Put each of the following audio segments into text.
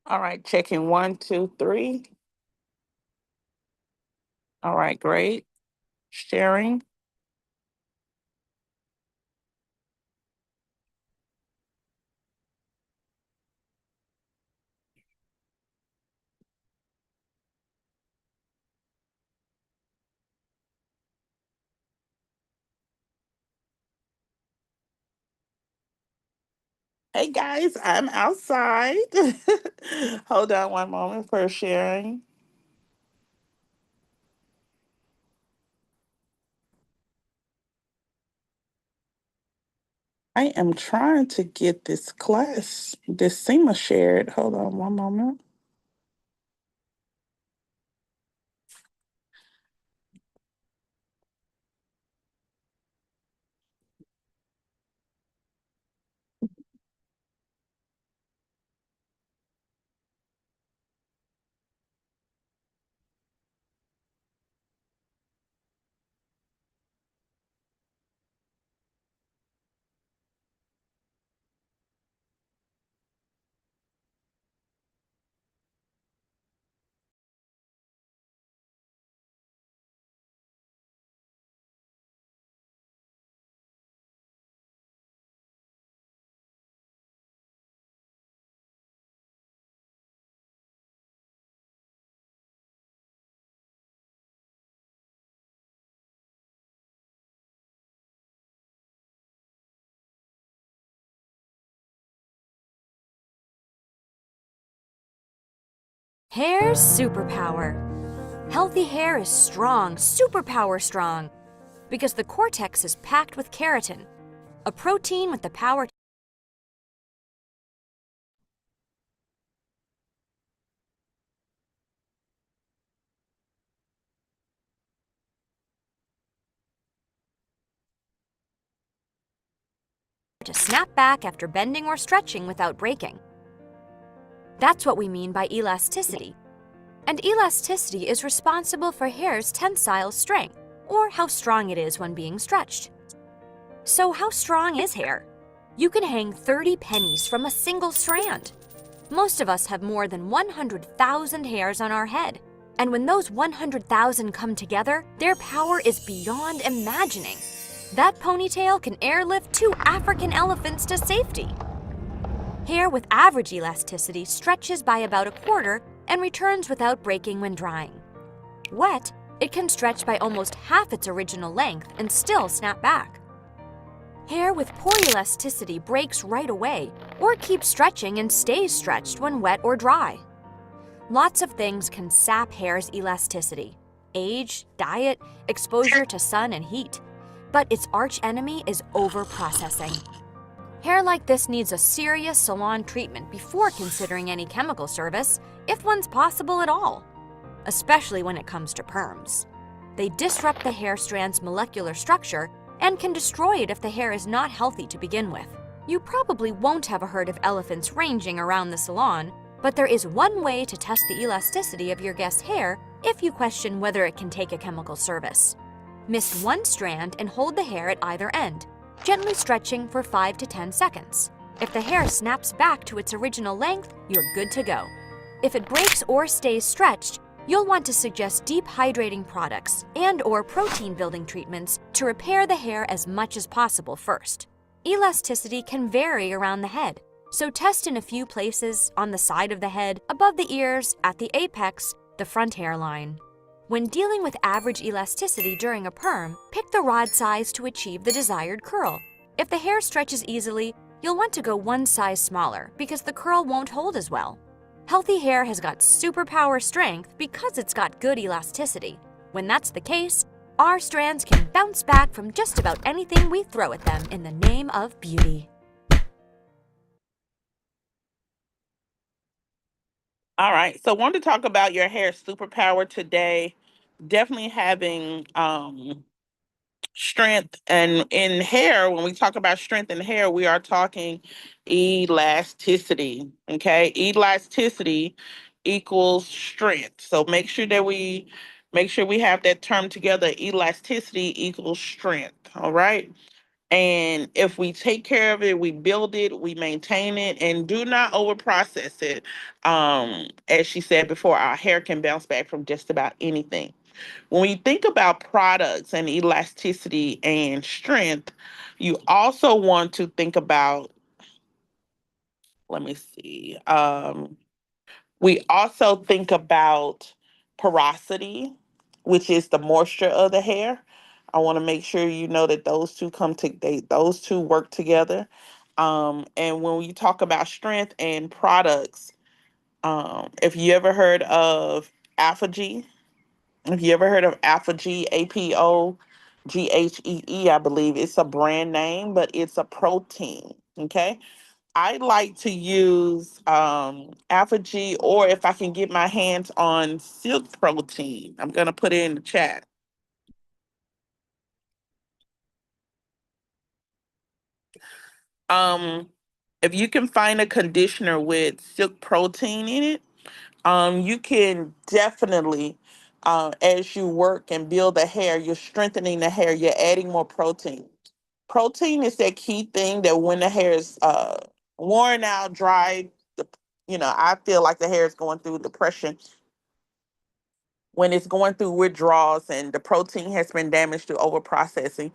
All right, checking 1, 2, 3. All right, great. Sharing. Hey guys, I'm outside. Hold on one moment for sharing. I am trying to get this SEMA shared. Hold on one moment. Hair's superpower. Healthy hair is strong, superpower strong, because the cortex is packed with keratin, a protein with the power to snap back after bending or stretching without breaking. That's what we mean by elasticity. And elasticity is responsible for hair's tensile strength, or how strong it is when being stretched. So how strong is hair? You can hang 30 pennies from a single strand. Most of us have more than 100,000 hairs on our head. And when those 100,000 come together, their power is beyond imagining. That ponytail can airlift 2 African elephants to safety. Hair with average elasticity stretches by about a quarter and returns without breaking when drying. Wet, it can stretch by almost half its original length and still snap back. Hair with poor elasticity breaks right away or keeps stretching and stays stretched when wet or dry. Lots of things can sap hair's elasticity: age, diet, exposure to sun and heat. But its archenemy is overprocessing. Hair like this needs a serious salon treatment before considering any chemical service, if one's possible at all, especially when it comes to perms. They disrupt the hair strand's molecular structure and can destroy it if the hair is not healthy to begin with. You probably won't have a herd of elephants ranging around the salon, but there is one way to test the elasticity of your guest's hair if you question whether it can take a chemical service. Mist one strand and hold the hair at either end, gently stretching for 5 to 10 seconds. If the hair snaps back to its original length, you're good to go. If it breaks or stays stretched, you'll want to suggest deep hydrating products and/or protein-building treatments to repair the hair as much as possible first. Elasticity can vary around the head, so test in a few places: on the side of the head, above the ears, at the apex, the front hairline. When dealing with average elasticity during a perm, pick the rod size to achieve the desired curl. If the hair stretches easily, you'll want to go one size smaller because the curl won't hold as well. Healthy hair has got superpower strength because it's got good elasticity. When that's the case, our strands can bounce back from just about anything we throw at them in the name of beauty. All right, so I wanted to talk about your hair superpower today. Definitely having strength, and in hair, when we talk about strength in hair, we are talking elasticity. Okay, elasticity equals strength. So make sure we have that term together. Elasticity equals strength. All right. And if we take care of it, we build it, we maintain it, and do not over process it. As she said before, our hair can bounce back from just about anything. When we think about products and elasticity and strength, you also want to think about, let me see, we also think about porosity, which is the moisture of the hair. I want to make sure you know that those two those two work together. And when we talk about strength and products, if you ever heard of Alpha G, if you ever heard of Alpha G, APOGHEE, I believe it's a brand name, but it's a protein. Okay. I like to use Alpha G, or if I can get my hands on silk protein, I'm going to put it in the chat. Um, if you can find a conditioner with silk protein in it, you can definitely, as you work and build the hair, you're strengthening the hair, you're adding more protein. Protein is that key thing that when the hair is worn out, dry, the, I feel like the hair is going through depression when it's going through withdrawals and the protein has been damaged through over processing.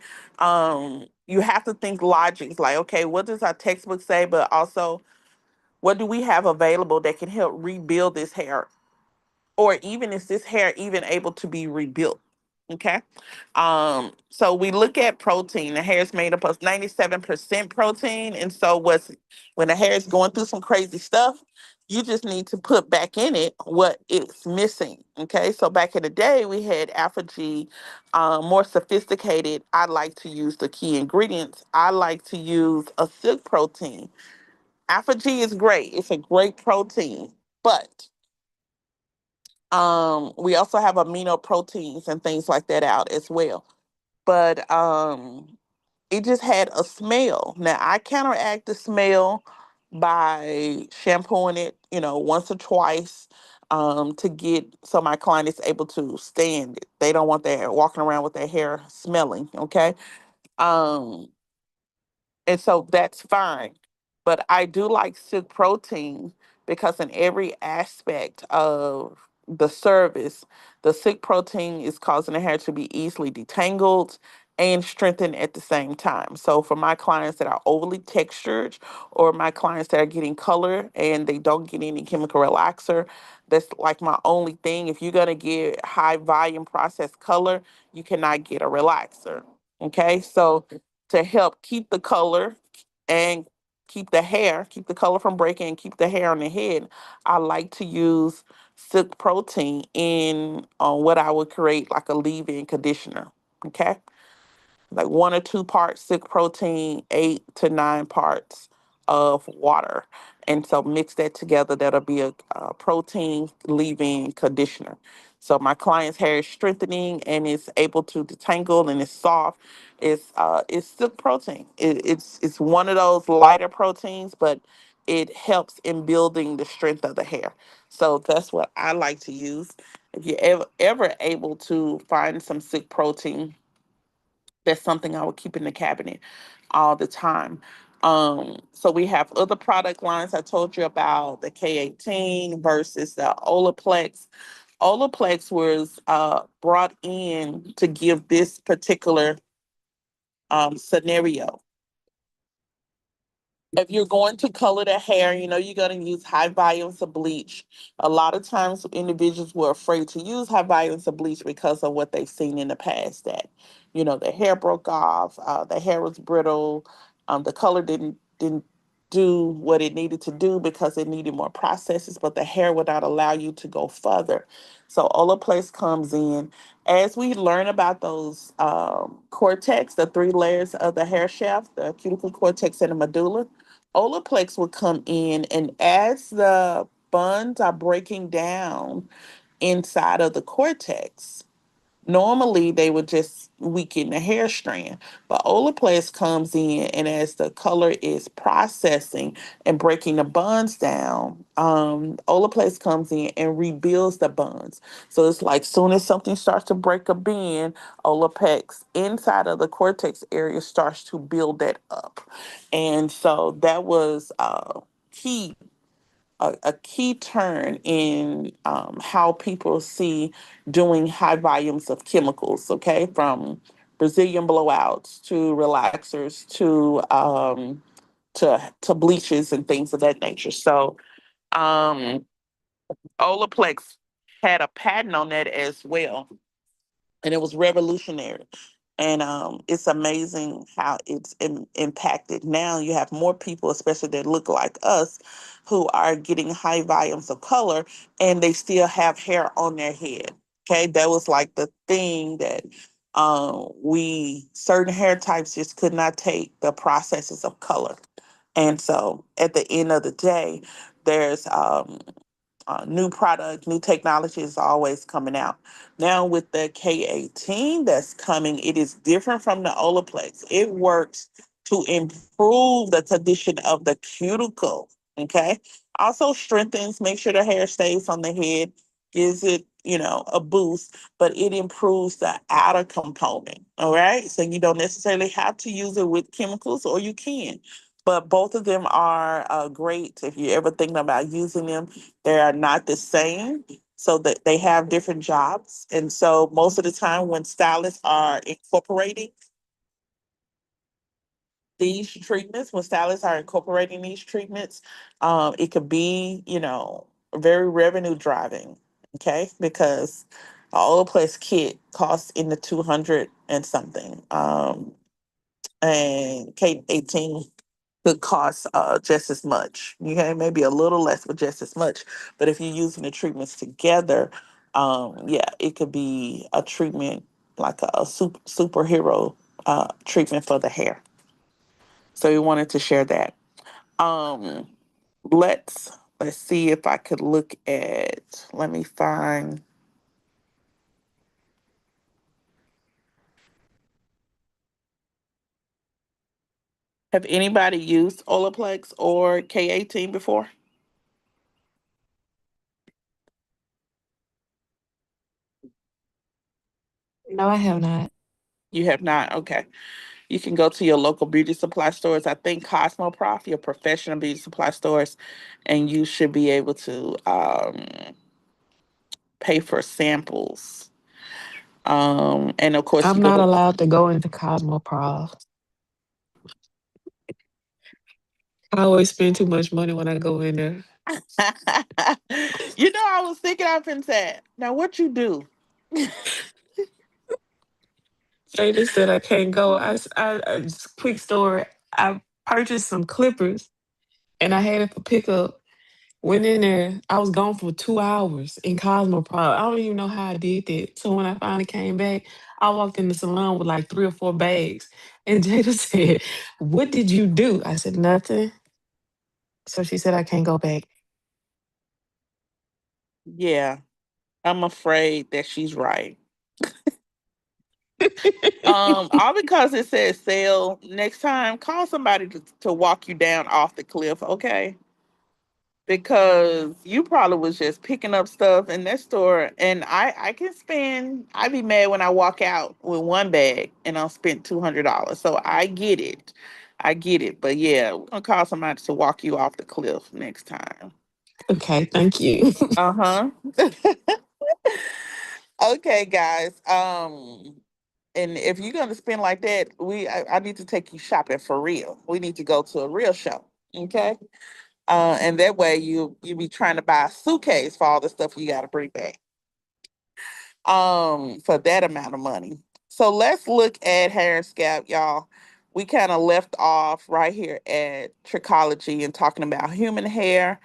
You have to think logic, like, okay, what does our textbook say, but also what do we have available that can help rebuild this hair, or even is this hair even able to be rebuilt? Okay. So we look at protein. The hair is made up of 97% protein. And so when the hair is going through some crazy stuff, you just need to put back in it what it's missing. Okay. So back in the day, we had Alpha G, more sophisticated. I like to use the key ingredients. I like to use a silk protein. Alpha G is great. It's a great protein, but we also have amino proteins and things like that out as well. But it just had a smell. Now I counteract the smell by shampooing it, once or twice, to get so my client is able to stand it. They don't want their walking around with their hair smelling. Okay. Um, and so that's fine. But I do like silk protein because in every aspect of the service, the silk protein is causing the hair to be easily detangled and strengthened at the same time. So for my clients that are overly textured, or my clients that are getting color and they don't get any chemical relaxer, that's like my only thing. If you're going to get high volume processed color, you cannot get a relaxer. Okay. So to help keep the color and keep the color from breaking and keep the hair on the head, I like to use silk protein in what I would create like a leave-in conditioner. Okay, like 1 or 2 parts silk protein, 8 to 9 parts of water. And so mix that together. That'll be a protein leave-in conditioner. So my client's hair is strengthening and is able to detangle and it's soft. It's silk protein. It's one of those lighter proteins, but it helps in building the strength of the hair. So that's what I like to use. If you're ever able to find some silk protein, that's something I would keep in the cabinet all the time. So we have other product lines. I told you about the K18 versus the Olaplex. Olaplex was brought in to give this particular scenario. If you're going to color the hair, you're going to use high volumes of bleach. A lot of times, individuals were afraid to use high volumes of bleach because of what they've seen in the past. That, their hair broke off, the hair was brittle, the color didn't do what it needed to do because it needed more processes, but the hair would not allow you to go further. So Olaplex comes in. As we learn about those cortex, the 3 layers of the hair shaft, the cuticle cortex and the medulla, Olaplex will come in, and as the buns are breaking down inside of the cortex, Normally, they would just weaken the hair strand, but Olaplex comes in, and as the color is processing and breaking the buns down, Olaplex comes in and rebuilds the buns. So it's like soon as something starts to break a bend, Olaplex inside of the cortex area starts to build that up, and so that was key a key turn in how people see doing high volumes of chemicals, okay, from Brazilian blowouts to relaxers to bleaches and things of that nature. So um, Olaplex had a patent on that as well, and it was revolutionary. And it's amazing how it's impacted. Now you have more people, especially that look like us, who are getting high volumes of color, and they still have hair on their head. Okay, that was like the thing that we certain hair types just could not take the processes of color. And so at the end of the day, there's new product, new technology is always coming out. Now with the K18 that's coming, it is different from the Olaplex. It works to improve the condition of the cuticle. Okay. Also strengthens, make sure the hair stays on the head, gives it, a boost, but it improves the outer component. All right. So you don't necessarily have to use it with chemicals, or you can. But both of them are great if you're ever thinking about using them. They are not the same, so that they have different jobs. And so most of the time when stylists are incorporating when stylists are incorporating these treatments, it could be, very revenue driving. Okay, because a Olaplex kit costs in the 200 and something. And K18 could cost just as much. Okay, maybe a little less, but just as much. But if you're using the treatments together, yeah, it could be a treatment like a superhero treatment for the hair. So we wanted to share that. Um, let's see if I could look at. Let me find. Have anybody used Olaplex or K18 before? No, I have not. You have not. Okay. You can go to your local beauty supply stores. I think Cosmo Prof, your professional beauty supply stores, and you should be able to pay for samples. And of course, I'm you go not to. allowed to go into Cosmoprof. I always spend too much money when I go in there. I was thinking I've been said. Now, what you do? They just said I can't go. Just quick story. I purchased some clippers and I had it for pickup. Went in there. I was gone for 2 hours in Cosmoprof. I don't even know how I did that. So when I finally came back, I walked in the salon with like 3 or 4 bags. And Jada said, "What did you do?" I said, "Nothing." So she said I can't go back. Yeah, I'm afraid that she's right. All because it says sale. Next time, call somebody to walk you down off the cliff, okay? Because you probably was just picking up stuff in that store, and I can spend. I be mad when I walk out with one bag and I'll spend $200. So I get it. But yeah, we're gonna call somebody to walk you off the cliff next time. Okay, thank you. Uh huh. Okay, guys. And if you're gonna spend like that, I need to take you shopping for real. We need to go to a real show. Okay. And that way you be trying to buy a suitcase for all the stuff you got to bring back. For that amount of money. So let's look at hair and scalp, y'all. We kind of left off right here at trichology and talking about human hair,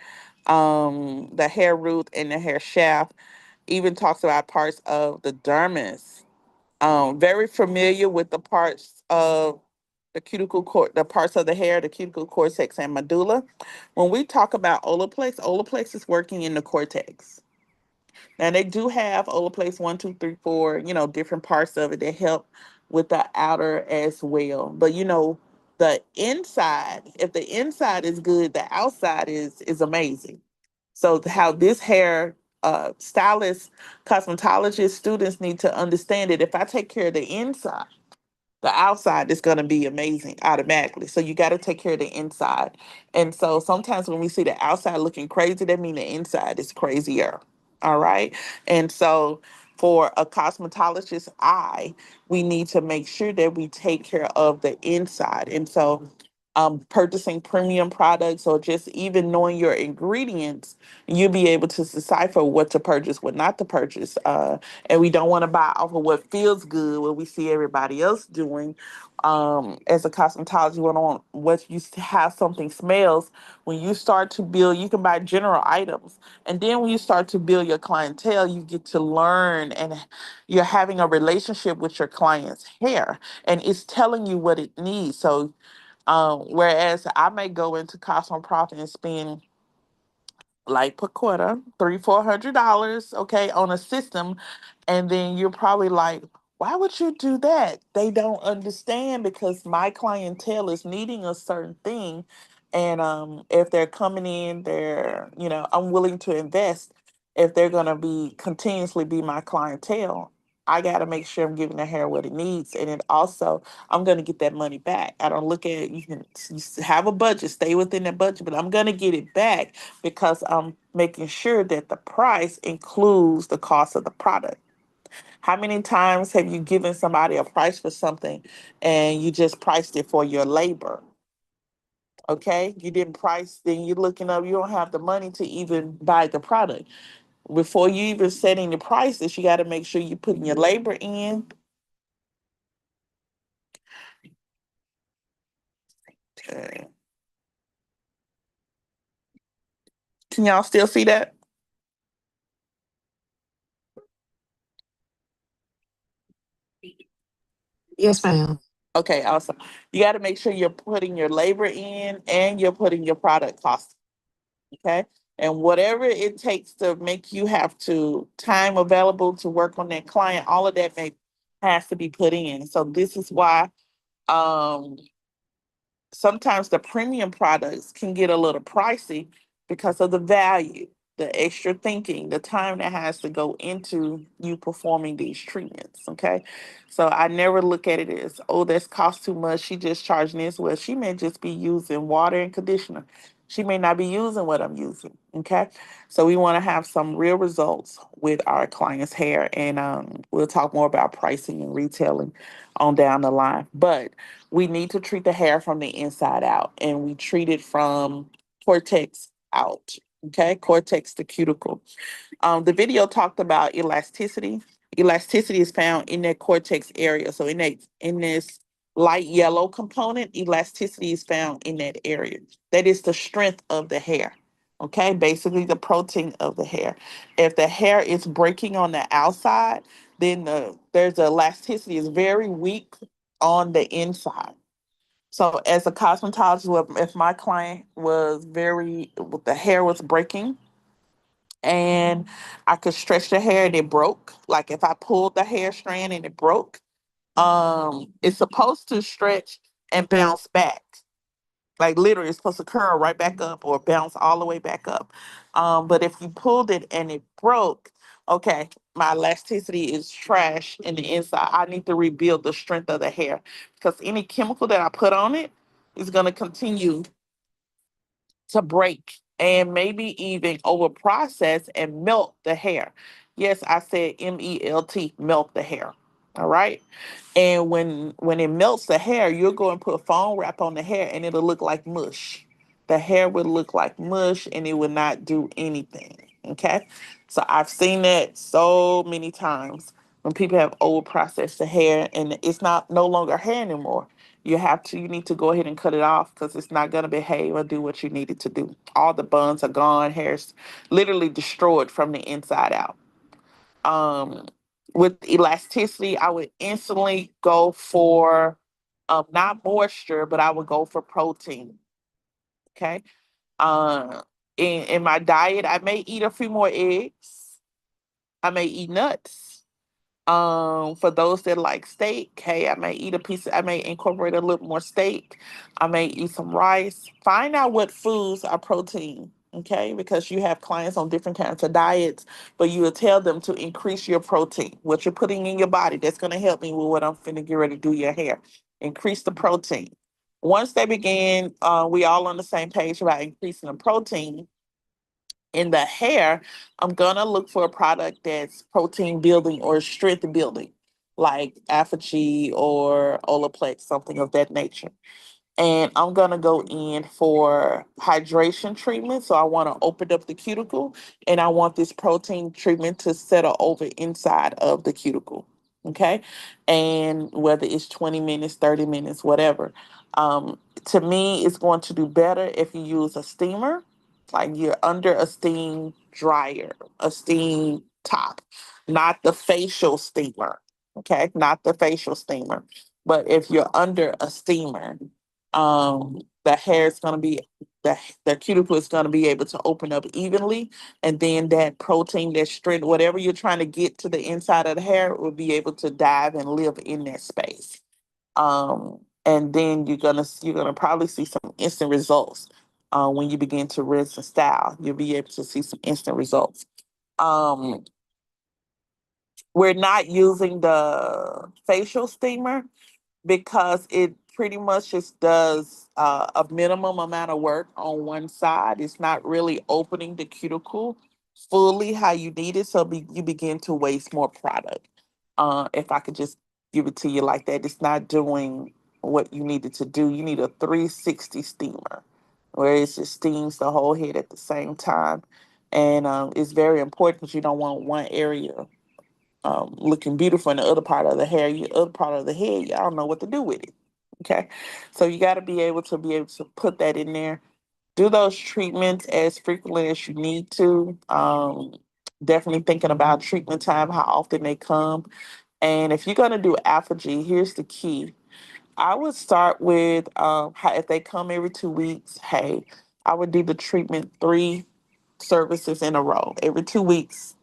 the hair root and the hair shaft. Even talks about parts of the dermis. Very familiar with the parts of the parts of the hair, the cuticle cortex and medulla. When we talk about Olaplex, Olaplex is working in the cortex. Now they do have Olaplace 1, 2, 3, 4, different parts of it that help with the outer as well. But the inside, if the inside is good, the outside is amazing. So how this hair stylist, cosmetologist students need to understand it. If I take care of the inside, the outside is going to be amazing automatically. So you got to take care of the inside. And so sometimes when we see the outside looking crazy, that means the inside is crazier. All right. And so for a cosmetologist's eye, we need to make sure that we take care of the inside. And so purchasing premium products or just even knowing your ingredients, you'll be able to decipher what to purchase, what not to purchase. And we don't want to buy off of what feels good, what we see everybody else doing. As a cosmetologist, we don't want what you have something smells. When you start to build, you can buy general items. And then when you start to build your clientele, you get to learn and you're having a relationship with your client's hair and it's telling you what it needs. So whereas I may go into Cosmo Profit and spend like per quarter, $300-400, okay, on a system, and then you're probably like, why would you do that? They don't understand because my clientele is needing a certain thing, and if they're coming in, I'm willing to invest. If they're gonna be continuously be my clientele, I got to make sure I'm giving the hair what it needs, and it also I'm gonna get that money back. I don't look at you can have a budget, stay within that budget, but I'm gonna get it back because I'm making sure that the price includes the cost of the product. How many times have you given somebody a price for something and you just priced it for your labor? Okay, you didn't price, then you're looking up, you don't have the money to even buy the product. Before you even setting the prices, you got to make sure you're putting your labor in. Okay. Can y'all still see that? Yes, ma'am. Okay, awesome. You got to make sure you're putting your labor in and you're putting your product cost. Okay. And whatever it takes to make you have to time available to work on that client, all of that has to be put in. So this is why um sometimes the premium products can get a little pricey because of the value, the extra thinking, the time that has to go into you performing these treatments. Okay. So I never look at it as, oh, that's cost too much. She just charging this. Well, she may just be using water and conditioner. She may not be using what I'm using. Okay. So we want to have some real results with our clients' hair. And we'll talk more about pricing and retailing on down the line. But we need to treat the hair from the inside out and we treat it from cortex out. Okay, cortex to cuticle. The video talked about elasticity. Elasticity is found in that cortex area. So in this light yellow component, elasticity is found in that area. That is the strength of the hair. Okay, basically the protein of the hair. If the hair is breaking on the outside, then there's the elasticity is very weak on the inside. So as a cosmetologist, if my client was the hair was breaking and I could stretch the hair and it broke, like if I pulled the hair strand and it broke, it's supposed to stretch and bounce back. Like literally, it's supposed to curl right back up or bounce all the way back up. But if you pulled it and it broke, okay, my elasticity is trash in the inside. I need to rebuild the strength of the hair because any chemical that I put on it is going to continue to break and maybe even over process and melt the hair. Yes, I said melt, melt the hair. All right. And when it melts the hair, you'll go and put foam wrap on the hair and it'll look like mush. The hair would look like mush and it would not do anything. Okay. So I've seen that so many times when people have over processed the hair and it's not no longer hair anymore. You need to go ahead and cut it off because it's not going to behave or do what you need it to do. All the buns are gone, hair's literally destroyed from the inside out. Um, with elasticity, I would instantly go for not moisture, but I would go for protein. Okay. Uh, in my diet, I may eat a few more eggs. I may eat nuts. For those that like steak, hey, I may eat a piece I may incorporate a little more steak. I may eat some rice. Find out what foods are protein, okay? Because you have clients on different kinds of diets, but you will tell them to increase your protein, what you're putting in your body. That's going to help me with what I'm finna get ready to do your hair. Increase the protein. Once they begin, we all on the same page about increasing the protein in the hair, I'm gonna look for a product that's protein building or strength building, like Apogee or Olaplex, something of that nature. And I'm gonna go in for hydration treatment. So I want to open up the cuticle, and I want this protein treatment to settle over inside of the cuticle. Okay, and whether it's 20 minutes, 30 minutes, whatever. Um, to me, it's going to do better if you use a steamer, like you're under a steam dryer, a steam top, not the facial steamer. Okay, not the facial steamer, but if you're under a steamer, the hair is going to be the cuticle is going to be able to open up evenly, and then that protein, that strength, whatever you're trying to get to the inside of the hair, will be able to dive and live in that space. And then you're gonna probably see some instant results. When you begin to rinse and style, you'll be able to see some instant results. um we're not using the facial steamer because it pretty much just does a minimum amount of work on one side. It's not really opening the cuticle fully how you need it, so you begin to waste more product. If I could just give it to you like that, it's not doing what you need it to do. You need a 360 steamer where it just steams the whole head at the same time. And it's very important because you don't want one area looking beautiful in the other part of the hair, your other part of the head, y'all don't know what to do with it. Okay. So you got to be able to put that in there. Do those treatments as frequently as you need to. Definitely thinking about treatment time, how often they come. And if you're going to do alpha-G, here's the key. I would start with if they come every 2 weeks, hey, I would do the treatment 3 services in a row, every 2 weeks,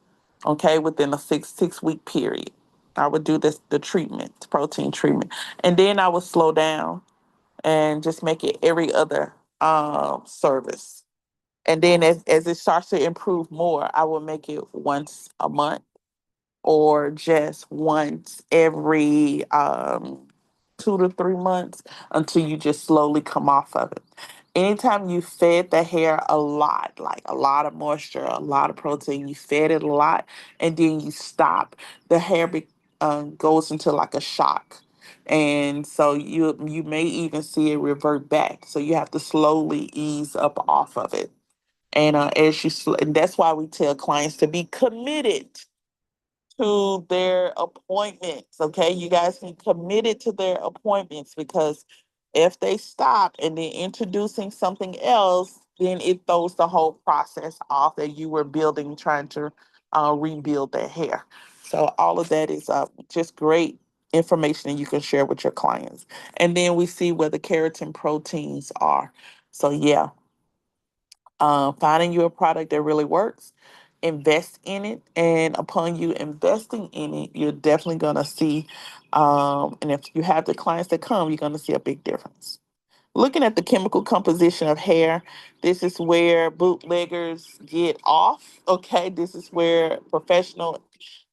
okay, within a six week period. I would do the treatment, protein treatment. And then I would slow down and just make it every other service. And then as it starts to improve more, I will make it once a month or just once every 2 to 3 months until you just slowly come off of it. Anytime you fed the hair a lot, like a lot of moisture, a lot of protein, you fed it a lot, and then you stop, the hair goes into like a shock. And so you may even see it revert back. So you have to slowly ease up off of it. And and that's why we tell clients to be committed to their appointments. Okay, you guys be committed to their appointments because if they stop and then introducing something else, then it throws the whole process off that you were building, trying to rebuild their hair. So all of that is just great information that you can share with your clients. And then we see where the keratin proteins are. So yeah, finding you a product that really works, invest in it, and upon you investing in it, you're definitely gonna see. And if you have the clients that come, you're gonna see a big difference. Looking at the chemical composition of hair, this is where bootleggers get off. Okay, this is where professional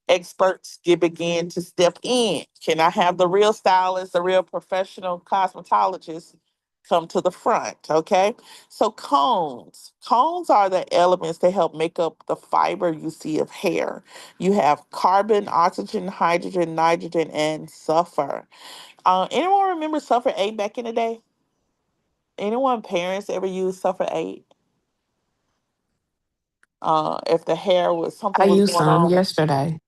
experts get begin to step in. Can I have the real stylist, the real professional cosmetologist come to the front? Okay. So cones are the elements that help make up the fiber you see of hair. You have carbon, oxygen, hydrogen, nitrogen, and sulfur. Anyone remember sulfur 8 back in the day? Anyone parents ever used sulfur 8? If the hair was I something was used going some on. yesterday.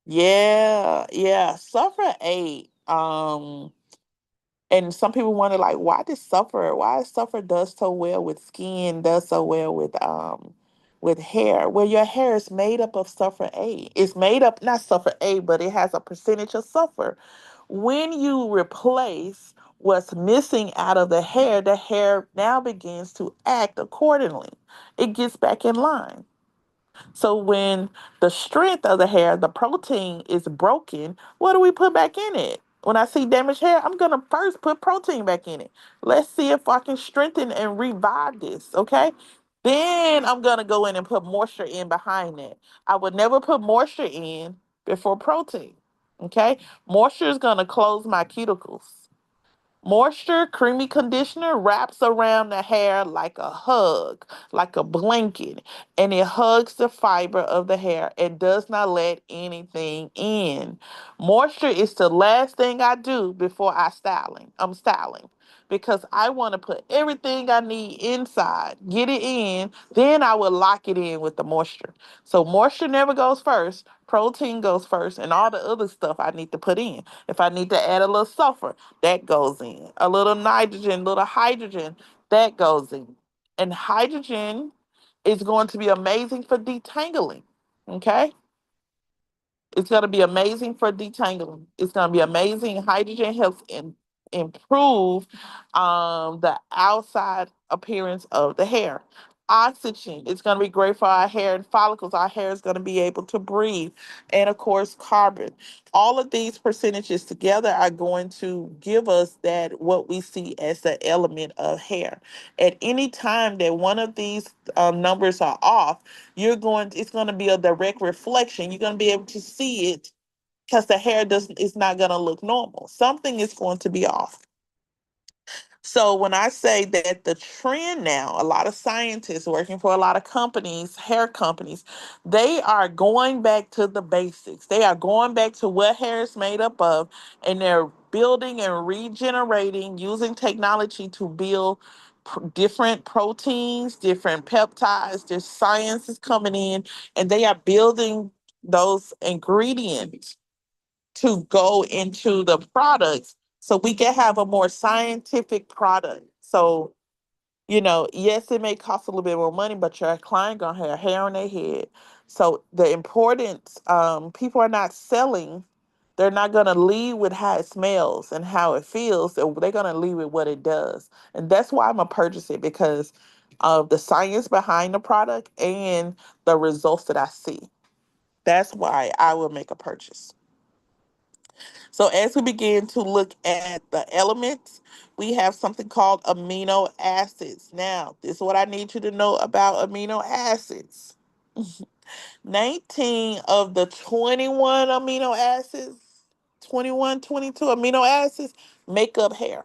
Yeah, yeah. Sulfur 8. And some people wonder like why sulfur does so well with skin, does so well with hair. Well, your hair is made up of sulfur 8. It's made up not sulfur 8, but it has a percentage of sulfur. When you replace what's missing out of the hair now begins to act accordingly. It gets back in line. So when the strength of the hair, the protein is broken, what do we put back in it? When I see damaged hair, I'm gonna first put protein back in it. Let's see if I can strengthen and revive this, okay? Then I'm gonna go in and put moisture in behind it. I would never put moisture in before protein. Okay? Moisture is gonna close my cuticles. Moisture, creamy conditioner wraps around the hair like a hug, like a blanket, and it hugs the fiber of the hair and does not let anything in. Moisture is the last thing I do before I'm styling because I want to put everything I need inside, get it in, then I will lock it in with the moisture. So moisture never goes first. Protein goes first, and all the other stuff I need to put in. If I need to add a little sulfur, that goes in. A little nitrogen, little hydrogen, that goes in. And hydrogen is going to be amazing for detangling. Okay? It's going to be amazing for detangling. It's going to be amazing. Hydrogen helps improve the outside appearance of the hair. Oxygen is going to be great for our hair and follicles. Our hair is going to be able to breathe. And of course, carbon. All of these percentages together are going to give us that what we see as the element of hair. At any time that one of these numbers are off, it's going to be a direct reflection. You're going to be able to see it because the hair doesn't it's not going to look normal. Something is going to be off. So when I say that the trend now, a lot of scientists working for a lot of companies, hair companies, they are going back to the basics. They are going back to what hair is made up of, and they're building and regenerating using technology to build different proteins, different peptides. There's science is coming in, and they are building those ingredients to go into the products so we can have a more scientific product. So, yes, it may cost a little bit more money, but your client gonna have hair on their head. So the importance, people are not selling. They're not gonna lead with how it smells and how it feels. They're gonna lead with what it does, and that's why I'm gonna purchase it because of the science behind the product and the results that I see. That's why I will make a purchase. So as we begin to look at the elements, we have something called amino acids. Now, this is what I need you to know about amino acids. 19 of the 21 amino acids, 21, 22 amino acids make up hair.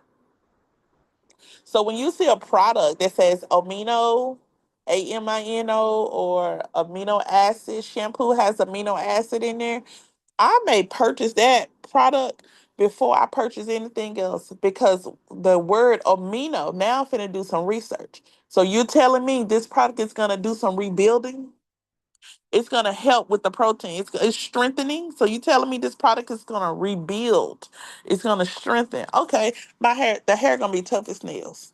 So when you see a product that says amino, AMINO, or amino acid shampoo has amino acid in there, I may purchase that product before I purchase anything else because the word amino, now I'm finna do some research. So you're telling me this product is gonna do some rebuilding? It's gonna help with the protein. It's strengthening. So you telling me this product is gonna rebuild? It's gonna strengthen. Okay, the hair gonna be tough as nails.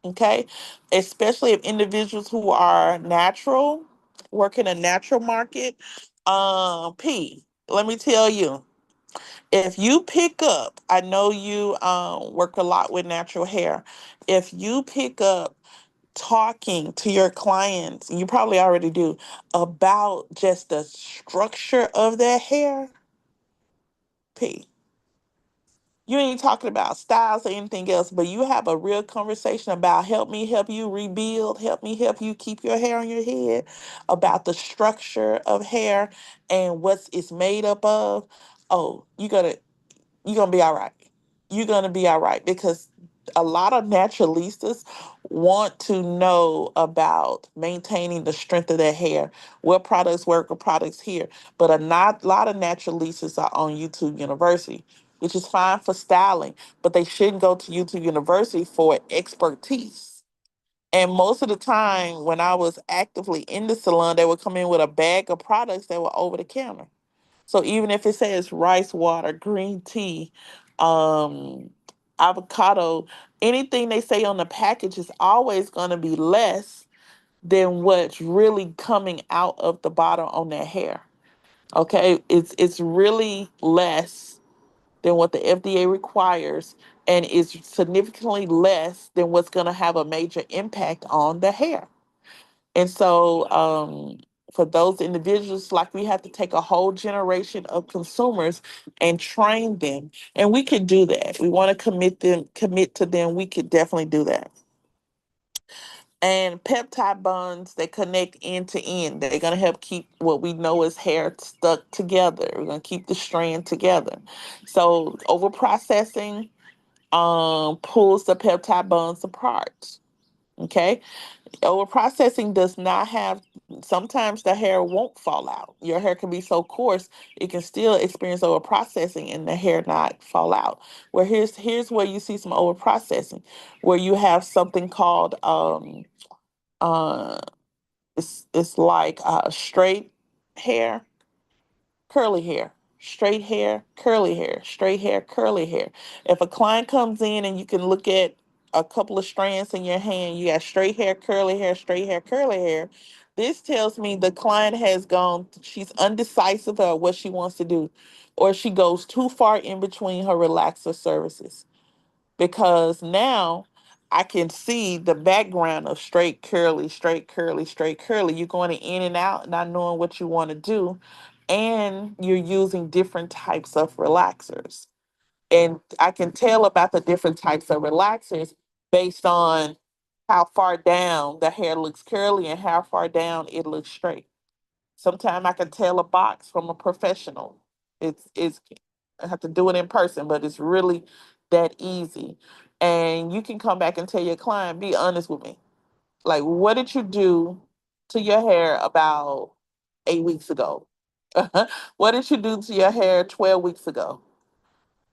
Okay, especially if individuals who are natural, work in a natural market. P. Let me tell you, if you pick up, I know you work a lot with natural hair. If you pick up talking to your clients, and you probably already do, about just the structure of their hair, P. You ain't talking about styles or anything else, but you have a real conversation about help me help you rebuild, help me help you keep your hair on your head, about the structure of hair and what it's made up of. Oh, you're gonna be all right. You're gonna be all right because a lot of naturalistas want to know about maintaining the strength of their hair, what products work, what products here. But lot of naturalistas are on YouTube University, which is fine for styling, but they shouldn't go to YouTube University for expertise. And most of the time, when I was actively in the salon, they would come in with a bag of products that were over the counter. So even if it says rice water, green tea, um, avocado, anything they say on the package is always going to be less than what's really coming out of the bottle on their hair. Okay, it's really less than what the FDA requires, and is significantly less than what's going to have a major impact on the hair. And so for those individuals, like we have to take a whole generation of consumers and train them. And we could do that. We want to commit to them. We could definitely do that. And peptide bonds that connect end to end. They're going to help keep what we know as hair stuck together. We're going to keep the strand together. So over processing pulls the peptide bonds apart. Okay. Over processing does not have, sometimes the hair won't fall out. Your hair can be so coarse, it can still experience over processing and the hair not fall out. Where here's where you see some over processing, where you have something called uh it's like straight hair, curly hair, straight hair, curly hair, straight hair, curly hair. If a client comes in and you can look at a couple of strands in your hand, you got straight hair, curly hair, straight hair, curly hair. This tells me the client has gone, she's undecisive about what she wants to do, or she goes too far in between her relaxer services, because now I can see the background of straight curly, straight curly, straight curly. You're going in and out, not knowing what you want to do, and you're using different types of relaxers. And I can tell about the different types of relaxers based on how far down the hair looks curly and how far down it looks straight. Sometimes I can tell a box from a professional. It's I have to do it in person, but it's really that easy. And you can come back and tell your client, be honest with me. Like, what did you do to your hair about 8 weeks ago? What did you do to your hair 12 weeks ago?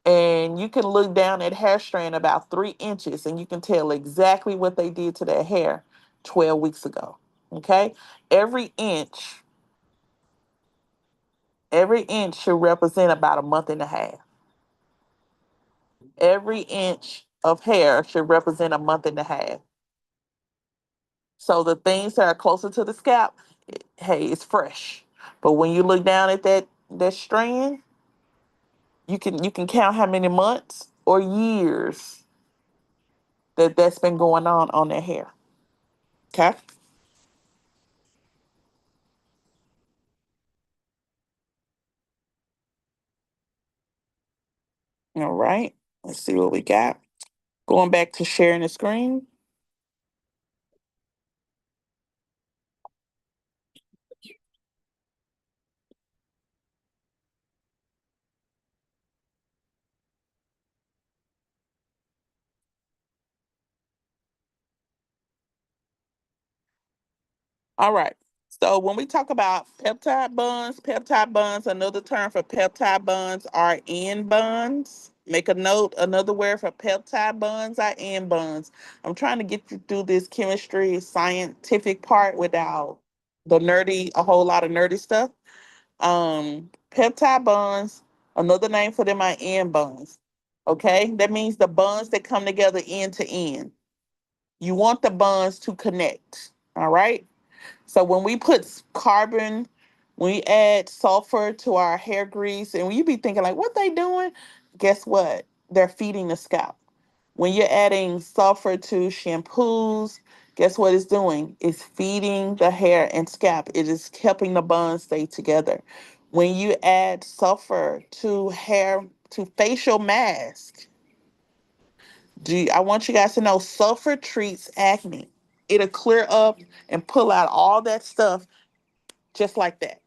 And you can look down at hair strand about 3 inches and you can tell exactly what they did to their hair 12 weeks ago. Okay? Every inch Every inch should represent about a month and a half. Every inch of hair should represent a month and a half. So the things that are closer to the scalp, hey, it's fresh. But when you look down at that strand, you can count how many months or years that's been going on their hair. Okay. All right. Let's see what we got. Going back to sharing the screen. All right. So when we talk about peptide bonds, another term for peptide bonds are end bonds. Make a note, another word for peptide bonds are end bonds. I'm trying to get you through this chemistry scientific part without a whole lot of nerdy stuff. Peptide bonds, another name for them are end bonds. Okay, that means the bonds that come together end to end. You want the bonds to connect. All right. So when we put carbon, when we add sulfur to our hair grease, and you be thinking like, what they doing? Guess what? They're feeding the scalp. When you're adding sulfur to shampoos, guess what it's doing? It's feeding the hair and scalp. It is helping the bonds stay together. When you add sulfur to facial mask, I want you guys to know sulfur treats acne. It'll clear up and pull out all that stuff just like that.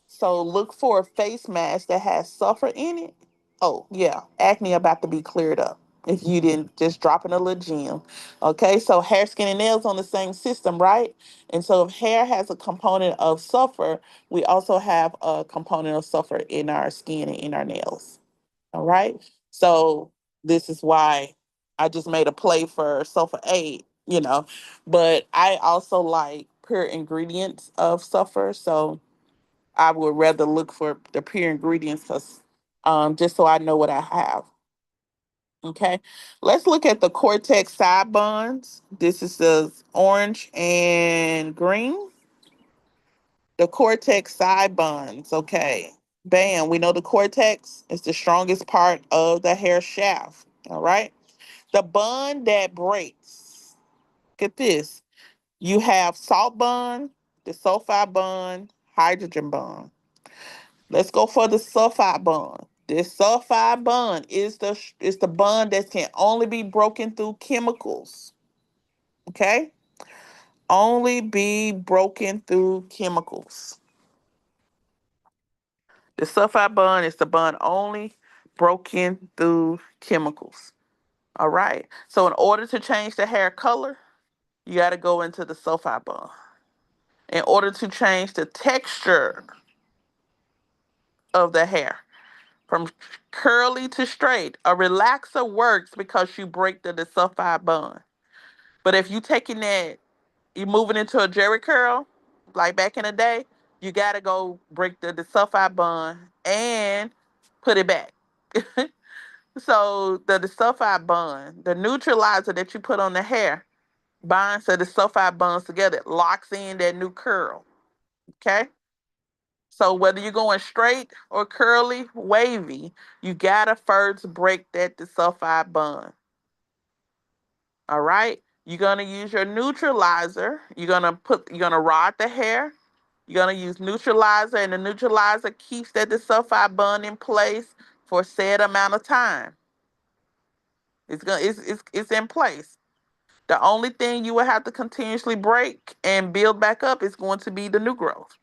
So look for a face mask that has sulfur in it. Oh yeah, acne about to be cleared up if you didn't just drop in a little gem. Okay, so hair, skin, and nails on the same system, right? And so if hair has a component of sulfur, we also have a component of sulfur in our skin and in our nails. All right. So this is why I just made a play for sulfur aid, but I also like pure ingredients of sulfur. So I would rather look for the pure ingredients because just so I know what I have. Okay. Let's look at the cortex side bonds. This is the orange and green. The cortex side bonds. Okay. Bam. We know the cortex is the strongest part of the hair shaft. All right. The bond that breaks. Get this. You have salt bond, The sulfide bond, hydrogen bond. Let's go for the sulfide bond. This sulfide bond is the bond that can only be broken through chemicals. Okay? Only be broken through chemicals. The sulfide bond is the bond only broken through chemicals. All right. So in order to change the hair color, you got to go into the sulfide bond. In order to change the texture of the hair from curly to straight, a relaxer works because you break the sulfide bond. But if you taking that, you moving into a jerry curl, like back in the day, you got to go break the sulfide bond and put it back. So the sulfide bond, the neutralizer that you put on the hair, binds so the sulfide bonds together, it locks in that new curl. Okay? So whether you're going straight or curly, wavy, you gotta first break that sulfide bond. All right? You're gonna use your neutralizer. You're gonna rod the hair. You're gonna use neutralizer, and the neutralizer keeps that sulfide bond in place for a set amount of time. It's in place. The only thing you will have to continuously break and build back up is going to be the new growth.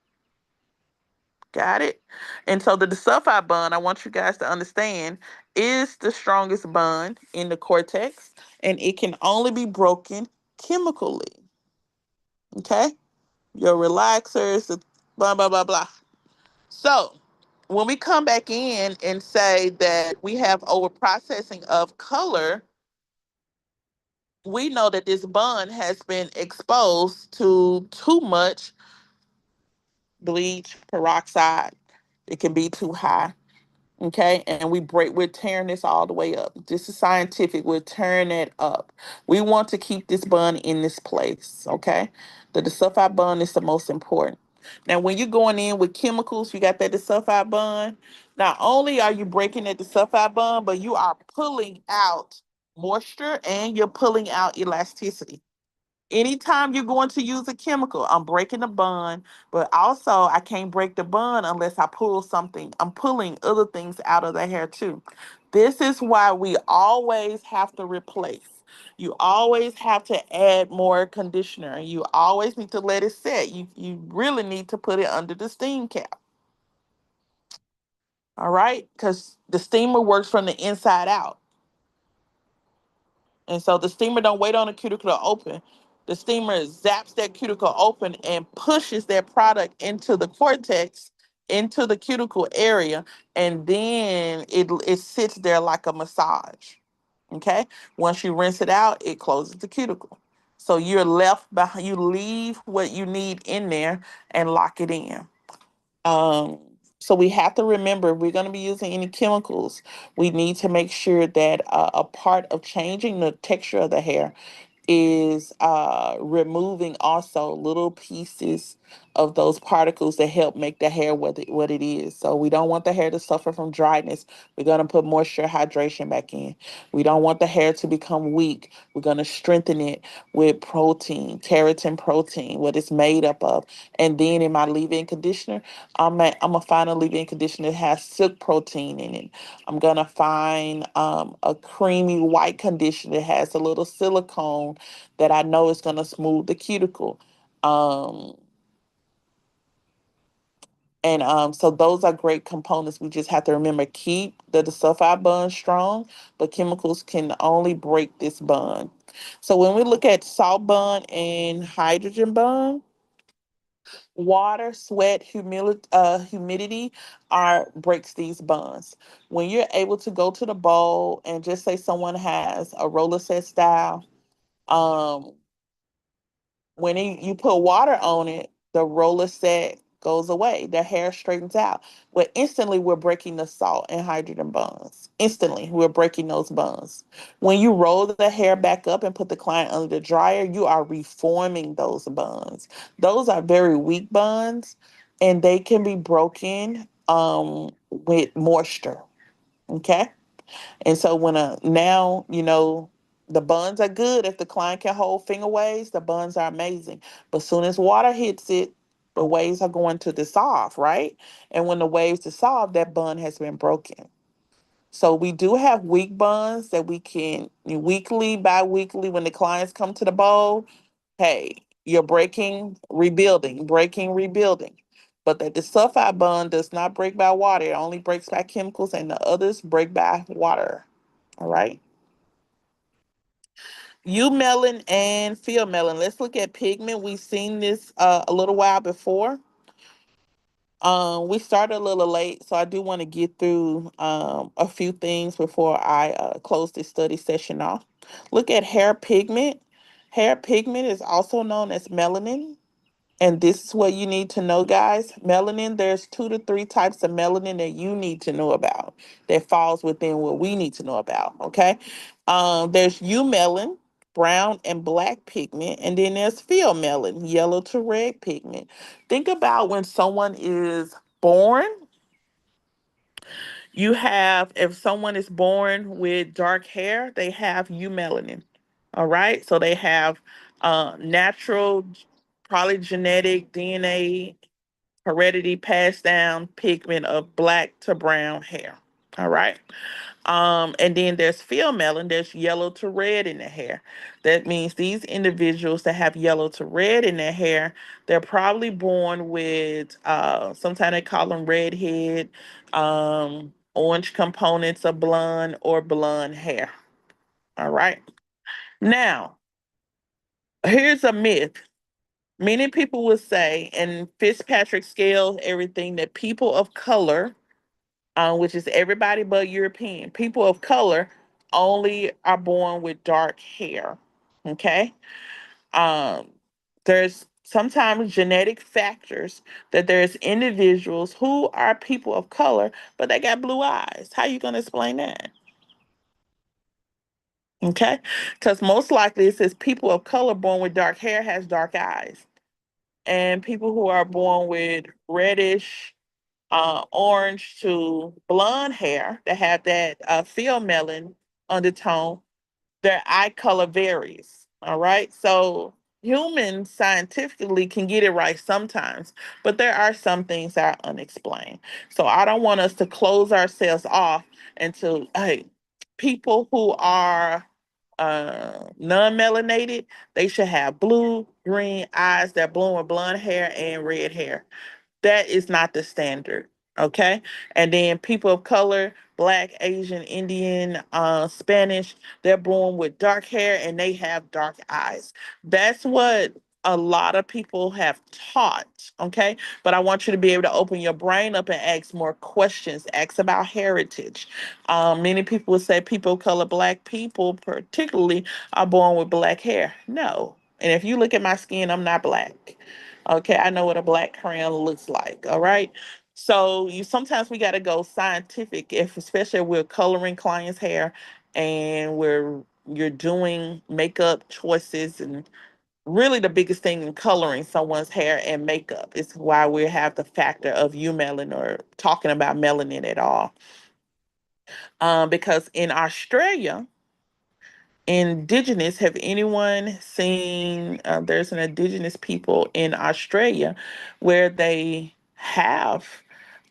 Got it? And so the sulfide bond, I want you guys to understand, is the strongest bond in the cortex, and it can only be broken chemically. Okay? Your relaxers, the blah, blah, blah, blah. So when we come back in and say that we have over processing of color, we know that this bond has been exposed to too much bleach, peroxide. It can be too high. Okay, and we're tearing this all the way up. This is scientific. We're tearing it up. We want to keep this bond in this place. Okay, the desulfide bond is the most important. Now, when you're going in with chemicals, you got that desulfide bond. Not only are you breaking that desulfide bond, but you are pulling out moisture and you're pulling out elasticity. Anytime you're going to use a chemical, I'm breaking the bond, but also I can't break the bond unless I pull something. I'm pulling other things out of the hair too. This is why we always have to replace. You always have to add more conditioner. You always need to let it set. You really need to put it under the steam cap. All right? Because the steamer works from the inside out. And so the steamer don't wait on the cuticle to open. The steamer zaps that cuticle open and pushes that product into the cortex, into the cuticle area, and then it sits there like a massage. Okay? Once you rinse it out, it closes the cuticle. So you're left behind, you leave what you need in there and lock it in. Um, so we have to remember if we're going to be using any chemicals, we need to make sure that a part of changing the texture of the hair is removing also little pieces of those particles that help make the hair what it is. So we don't want the hair to suffer from dryness. We're going to put moisture hydration back in. We don't want the hair to become weak. We're going to strengthen it with protein, keratin protein, what it's made up of. And then in my leave-in conditioner, I'm going to find a leave-in conditioner that has silk protein in it. I'm going to find a creamy white conditioner that has a little silicone that I know is going to smooth the cuticle. Um, and so those are great components. We just have to remember keep the sulfide bond strong, but chemicals can only break this bond. So when we look at salt bond and hydrogen bond, water, sweat, humidity are breaks these bonds. When you're able to go to the bowl and just say someone has a roller set style, um, when you put water on it, the roller set goes away. The hair straightens out. Well, instantly we're breaking the salt and hydrogen bonds. Instantly we're breaking those bonds. When you roll the hair back up and put the client under the dryer, you are reforming those bonds. Those are very weak bonds, and they can be broken with moisture. Okay. And so when now, the buns are good. If the client can hold finger waves, the buns are amazing. But soon as water hits it, but waves are going to dissolve, right? And when the waves dissolve, that bond has been broken. So we do have weak bonds that we can weekly, bi-weekly, when the clients come to the bowl, hey, you're breaking, rebuilding. But that the sulfide bond does not break by water. It only breaks by chemicals, and the others break by water. All right. Eumelin and pheomelin. Let's look at pigment. We've seen this a little while before. We started a little late, so I do want to get through a few things before I close this study session off. Look at hair pigment. Hair pigment is also known as melanin. And this is what you need to know, guys. Melanin, there's 2 to 3 types of melanin that you need to know about that falls within what we need to know about. Okay. There's eumelin, brown and black pigment, and then there's pheomelin, yellow to red pigment. Think about when someone is born. You have, if someone is born with dark hair, they have eumelanin. All right. So they have natural, probably genetic DNA heredity passed down pigment of black to brown hair. All right. And then there's pheomelon, there's yellow to red in the hair. That means these individuals that have yellow to red in their hair, they're probably born with sometimes they call them redhead, orange components of blonde or blonde hair. All right. Now, here's a myth. Many people will say, and Fitzpatrick scales everything, that people of color, which is everybody but European, people of color only are born with dark hair. Okay. Um, there's sometimes genetic factors that there's individuals who are people of color, but they got blue eyes. How you gonna explain that? Okay. Because most likely it says people of color born with dark hair has dark eyes. And people who are born with reddish, orange to blonde hair that have that pheomelon undertone, their eye color varies. All right. So humans scientifically can get it right sometimes, but there are some things that are unexplained. So I don't want us to close ourselves off into, hey, people who are non-melanated, they should have blue, green eyes, they're blue with blonde hair and red hair. That is not the standard. Okay. And then people of color, black, Asian, Indian, Spanish, they're born with dark hair and they have dark eyes. That's what a lot of people have taught. Okay. But I want you to be able to open your brain up and ask more questions. Ask about heritage. Many people would say people of color, black people particularly, are born with black hair. No. And if you look at my skin, I'm not black. Okay, I know what a black crayon looks like. All right. So you sometimes we got to go scientific, if especially if we're coloring clients' hair and you're doing makeup choices, and really the biggest thing in coloring someone's hair and makeup is why we have the factor of melanin or talking about melanin at all. Because in Australia, indigenous, have anyone seen there's an indigenous people in Australia where they have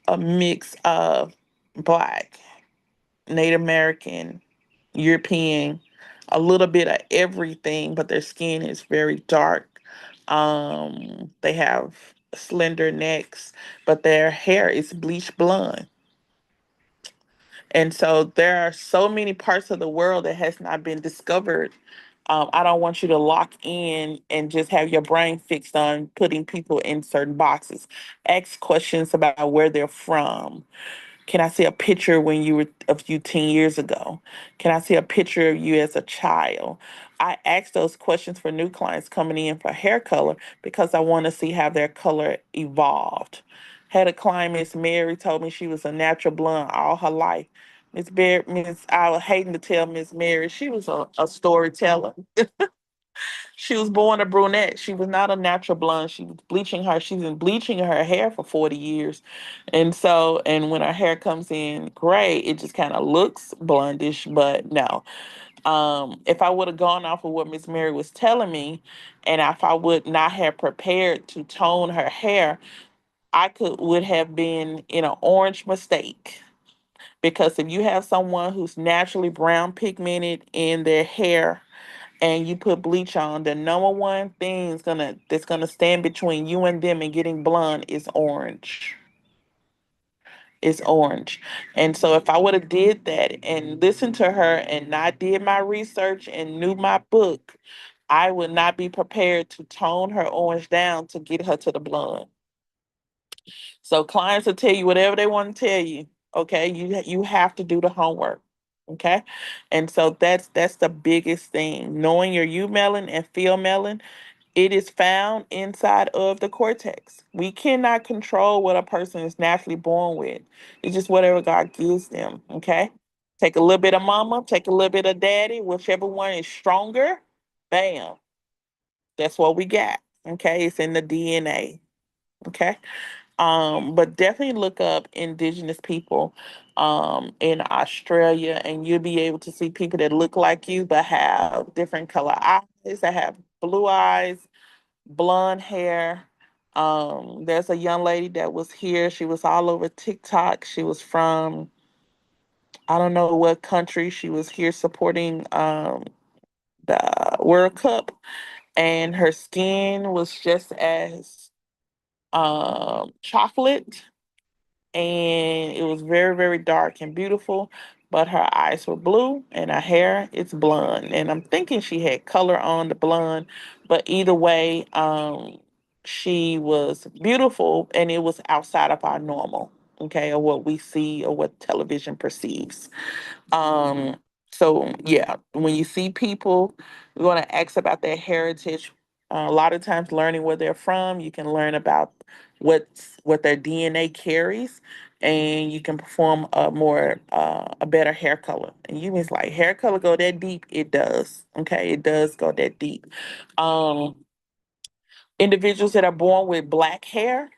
a mix of black, Native American, European, a little bit of everything, but their skin is very dark. They have slender necks, but their hair is bleach blonde. And so there are so many parts of the world that has not been discovered. I don't want you to lock in and just have your brain fixed on putting people in certain boxes. Ask questions about where they're from. Can I see a picture when you were of you 10 years ago? Can I see a picture of you as a child? I ask those questions for new clients coming in for hair color because I want to see how their color evolved. Had a client, Miss Mary, told me she was a natural blonde all her life. I was hating to tell Miss Mary she was a storyteller. She was born a brunette. She was not a natural blonde. She was bleaching her. She's been bleaching her hair for 40 years. And when her hair comes in gray, it just kind of looks blondish, but no. If I would have gone off of what Miss Mary was telling me, and if I would not have prepared to tone her hair, I could would have been in an orange mistake. Because if you have someone who's naturally brown pigmented in their hair and you put bleach on, the number one thing that's gonna stand between you and them and getting blonde is orange. Is orange. And so if I would have did that and listened to her and not did my research and knew my book, I would not be prepared to tone her orange down to get her to the blonde. So clients will tell you whatever they want to tell you. Okay, you have to do the homework. Okay, and so that's the biggest thing. Knowing your U melon and field melon, it is found inside of the cortex. We cannot control what a person is naturally born with. It's just whatever God gives them. Okay, take a little bit of mama, take a little bit of daddy, whichever one is stronger. Bam, that's what we got. Okay, it's in the DNA. Okay. But definitely look up indigenous people in Australia, and you'll be able to see people that look like you but have different color eyes, that have blue eyes, blonde hair. There's a young lady that was here. She was all over TikTok. She was from I don't know what country. She was here supporting the World Cup, and her skin was just as chocolate, and it was very, very dark and beautiful. But her eyes were blue and her hair is blonde. And I'm thinking she had color on the blonde, but either way, she was beautiful and it was outside of our normal, okay, or what we see or what television perceives. Um, so yeah, when you see people, you're going to ask about their heritage. A lot of times, learning where they're from, you can learn about what their DNA carries, and you can perform a better hair color. And you was like, hair color go that deep? It does. Okay, it does go that deep. Um, Individuals that are born with black hair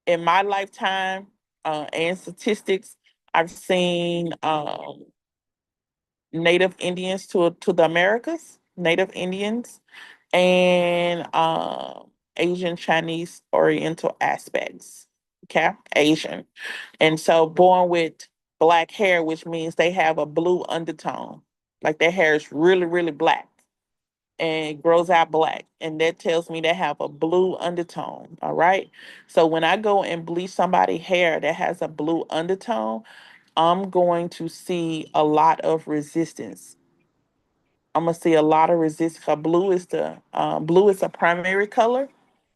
in my lifetime, and statistics, I've seen Native Indians to the Americas, Native Indians, and Asian, Chinese, Oriental aspects. Okay, Asian, and so born with black hair, which means they have a blue undertone, like their hair is really, really black and grows out black, and that tells me they have a blue undertone. All right, so when I go and bleach somebody's hair that has a blue undertone, I'm going to see a lot of resistance. I'm gonna see a lot of resistance. 'Cause blue is a primary color,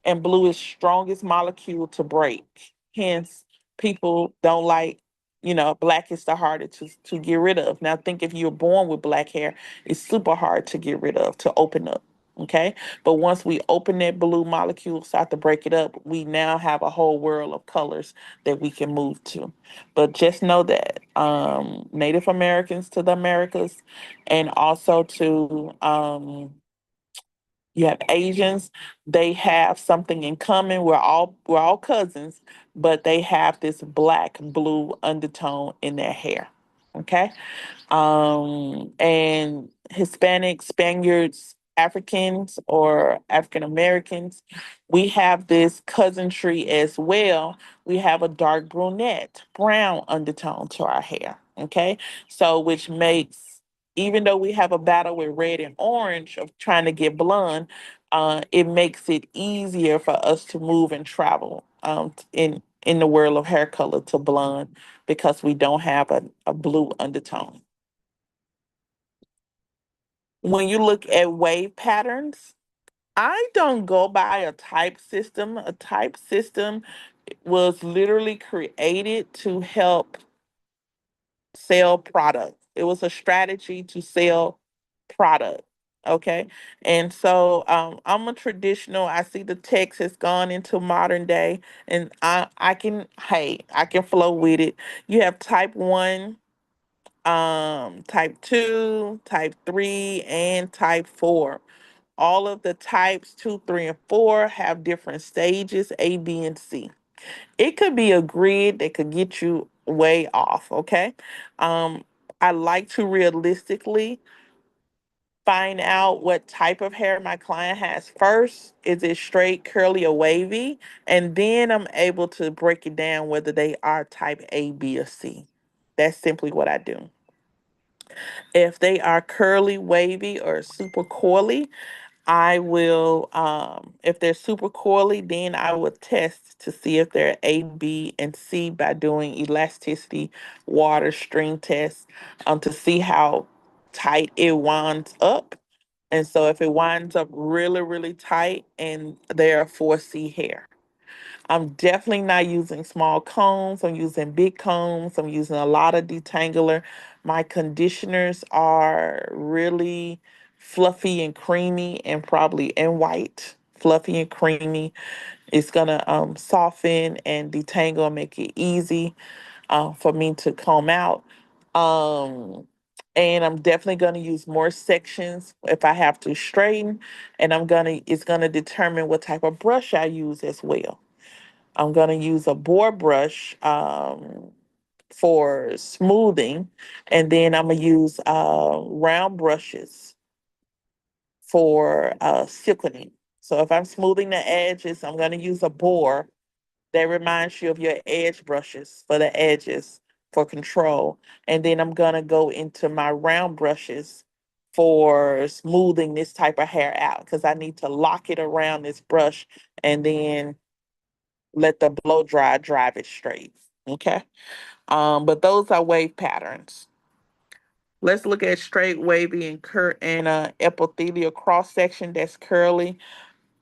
and blue is strongest molecule to break. Hence, people don't like, black is the hardest to get rid of. Now, think if you're born with black hair, it's super hard to get rid of, to open up. Okay, but once we open that blue molecule, start to break it up, we now have a whole world of colors that we can move to. But just know that Native Americans to the Americas, and also to you have Asians, they have something in common. We're all cousins, but they have this black blue undertone in their hair. Okay, and Hispanic, Spaniards, Africans, or African Americans, we have this cousinry as well. We have a dark brunette, brown undertone to our hair. Okay, so which makes, even though we have a battle with red and orange of trying to get blonde, it makes it easier for us to move and travel in the world of hair color to blonde because we don't have a blue undertone. When you look at wave patterns, I don't go by a type system. A type system was literally created to help sell product. It was a strategy to sell product. Okay. And so I'm a traditional, I see the text has gone into modern day, and I can flow with it. You have type one, type two, type three, and type four. All of the types two, three, and four have different stages, A, B, and C. It could be a grid that could get you way off, okay? Um, I like to realistically find out what type of hair my client has first. Is it straight, curly, or wavy? And then I'm able to break it down whether they are type A, B, or C. That's simply what I do. If they are curly, wavy, or super coily, I will, if they're super coily, then I will test to see if they're A, B, and C by doing elasticity water string tests to see how tight it winds up. And so if it winds up really, really tight and they're a 4C hair. I'm definitely not using small combs. I'm using big combs. I'm using a lot of detangler. My conditioners are really fluffy and creamy and probably and white. Fluffy and creamy. It's gonna soften and detangle and make it easy for me to comb out. Um, and I'm definitely gonna use more sections if I have to straighten. And it's gonna determine what type of brush I use as well. I'm going to use a boar brush for smoothing, and then I'm going to use round brushes for silkening. So if I'm smoothing the edges, I'm going to use a boar that reminds you of your edge brushes for the edges for control. And then I'm going to go into my round brushes for smoothing this type of hair out because I need to lock it around this brush and then let the blow dry drive it straight. Okay. But those are wave patterns. Let's look at straight, wavy, and epithelial cross section that's curly.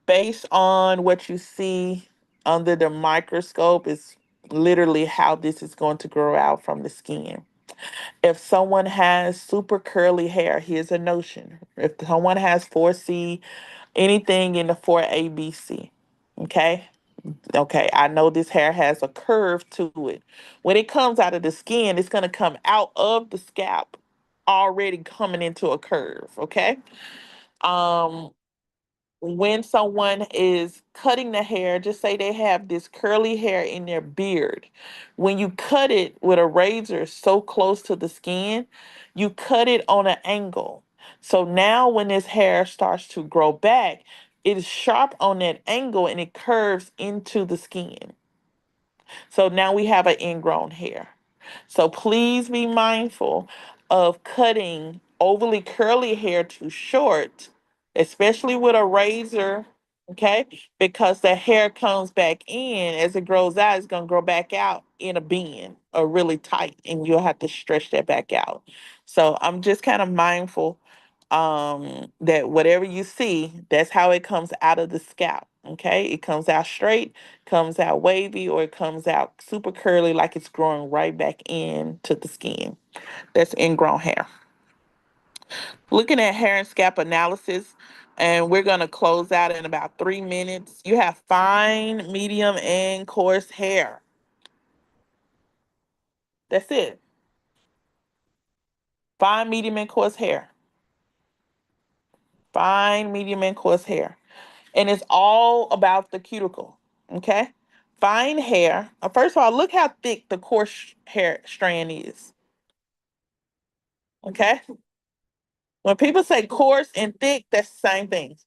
Based on what you see under the microscope, is literally how this is going to grow out from the skin. If someone has super curly hair, here's a notion. If someone has 4C, anything in the 4ABC, okay? Okay, I know this hair has a curve to it. When it comes out of the skin, it's going to come out of the scalp already coming into a curve, okay? Um when someone is cutting the hair, just say they have this curly hair in their beard. When you cut it with a razor so close to the skin, you cut it on an angle. So now when this hair starts to grow back, it is sharp on that angle and it curves into the skin. So now we have an ingrown hair. So please be mindful of cutting overly curly hair too short, especially with a razor, okay? Because the hair comes back in as it grows out, it's going to grow back out in a bend or really tight, and you'll have to stretch that back out. So I'm just kind of mindful that whatever you see, that's how it comes out of the scalp. Okay, it comes out straight, comes out wavy, or it comes out super curly like it's growing right back into the skin. That's ingrown hair. Looking at hair and scalp analysis, and we're going to close out in about 3 minutes. You have fine, medium, and coarse hair. That's it. Fine, medium, and coarse hair. Fine, medium, and coarse hair. And it's all about the cuticle. Okay? Fine hair. First of all, look how thick the coarse hair strand is. Okay? When people say coarse and thick, that's the same thing.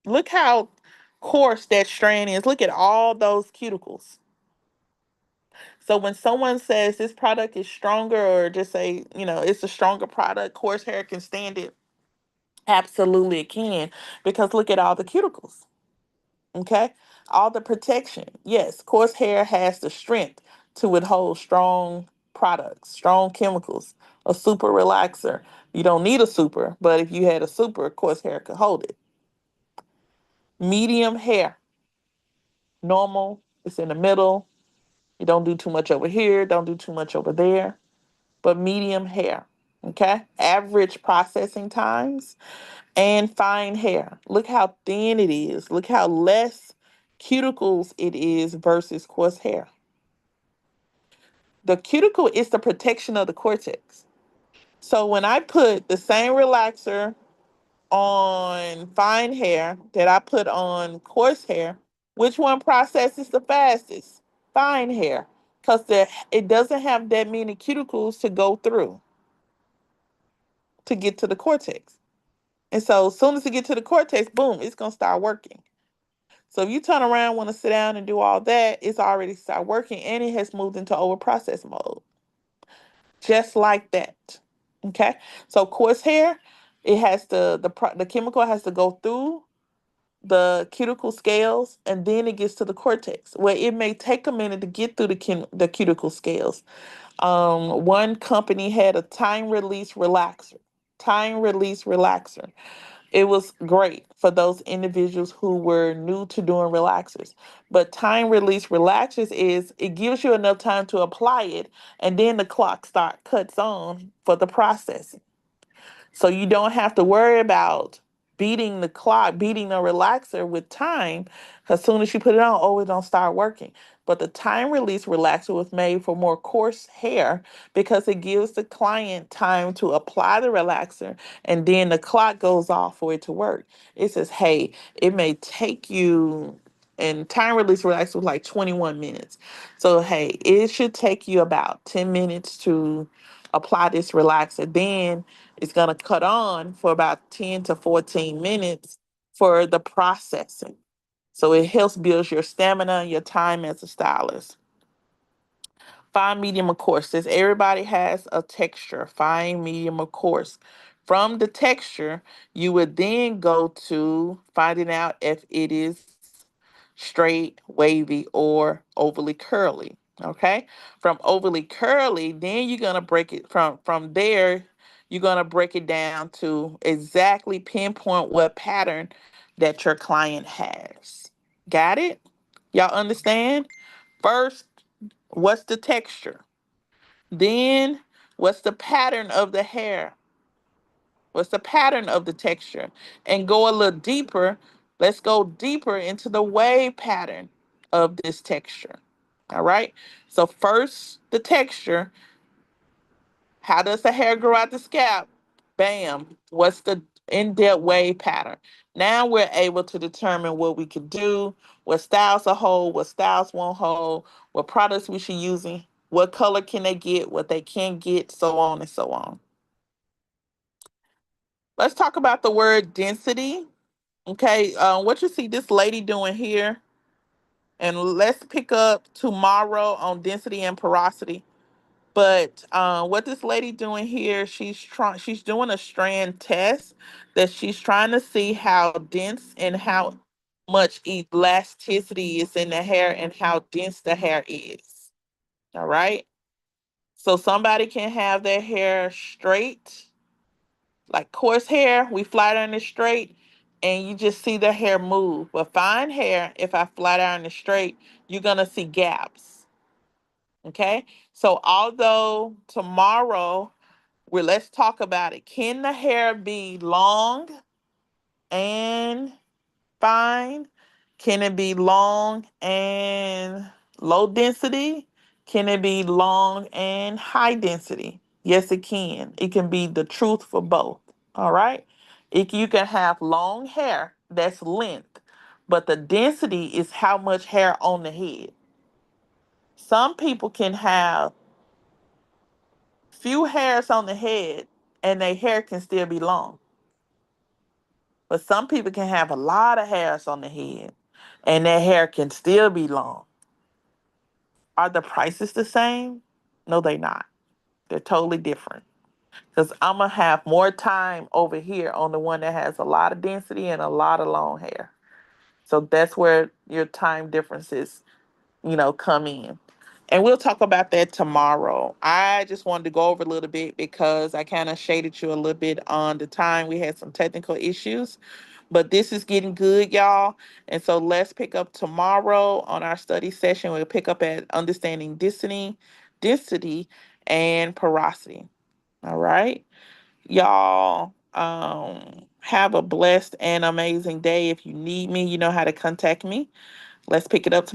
Look how coarse that strand is. Look at all those cuticles. So when someone says this product is stronger, or just say, it's a stronger product, coarse hair can stand it. Absolutely, it can, because look at all the cuticles. Okay, all the protection. Yes, coarse hair has the strength to withhold strong products, strong chemicals, a super relaxer. You don't need a super, but if you had a super, coarse hair could hold it. Medium hair, normal, it's in the middle. You don't do too much over here, don't do too much over there, but medium hair. Okay, average processing times. And fine hair. Look how thin it is. Look how less cuticles it is versus coarse hair. The cuticle is the protection of the cortex. So when I put the same relaxer on fine hair that I put on coarse hair, which one processes the fastest? Fine hair, because it doesn't have that many cuticles to go through. to get to the cortex. And so as soon as it get to the cortex, boom, it's gonna start working. So if you turn around, want to sit down and do all that, it's already start working and it has moved into over process mode. Just like that. Okay. So coarse hair, it has the chemical has to go through the cuticle scales and then it gets to the cortex where it may take a minute to get through the cuticle scales. One company had a time release relaxer. Time release relaxer. It was great for those individuals who were new to doing relaxers. But time release relaxers is it gives you enough time to apply it and then the clock cuts on for the processing. So you don't have to worry about beating the clock, beating the relaxer with time. As soon as you put it on, oh, it don't start working. But the time release relaxer was made for more coarse hair because it gives the client time to apply the relaxer and then the clock goes off for it to work. It says, hey, it may take you, and time release relaxer was like 21 minutes. So, hey, it should take you about 10 minutes to apply this relaxer. Then it's going to cut on for about 10 to 14 minutes for the processing. So it helps build your stamina and your time as a stylist. Fine, medium, or coarse. Since everybody has a texture, fine, medium, or coarse. From the texture, you would then go to finding out if it is straight, wavy, or overly curly. Okay. From overly curly, then you're gonna break it from there. You're gonna break it down to exactly pinpoint what pattern that your client has. Got it? Y'all understand? First, what's the texture? Then, what's the pattern of the hair? What's the pattern of the texture? And go a little deeper. Let's go deeper into the wave pattern of this texture. All right. So, first, the texture. How does the hair grow out the scalp? Bam. What's the in depth wave pattern? Now we're able to determine what we could do, what styles will hold, what styles won't hold, what products we should using, what color can they get, what they can't get, so on and so on. Let's talk about the word density. Okay, what you see this lady doing here, and let's pick up tomorrow on density and porosity. But what this lady doing here, she's doing a strand test that she's trying to see how dense and how much elasticity is in the hair and how dense the hair is. All right. So somebody can have their hair straight, like coarse hair, we flat iron it straight, and you just see the hair move. But fine hair, if I flat iron it straight, you're gonna see gaps. Okay. So although tomorrow let's talk about it. Can the hair be long and fine? Can it be long and low density? Can it be long and high density? Yes, it can. It can be the truth for both. All right. You can have long hair that's length, but the density is how much hair on the head. Some people can have few hairs on the head and their hair can still be long. But some people can have a lot of hairs on the head and their hair can still be long. Are the prices the same? No, they're not. They're totally different. Because I'm going to have more time over here on the one that has a lot of density and a lot of long hair. So that's where your time differences, come in. And we'll talk about that tomorrow. I just wanted to go over a little bit because I kind of shaded you a little bit on the time. We had some technical issues, but this is getting good, y'all. And so let's pick up tomorrow on our study session. We'll pick up at understanding density, and porosity. All right. Y'all have a blessed and amazing day. If you need me, you know how to contact me. Let's pick it up tomorrow.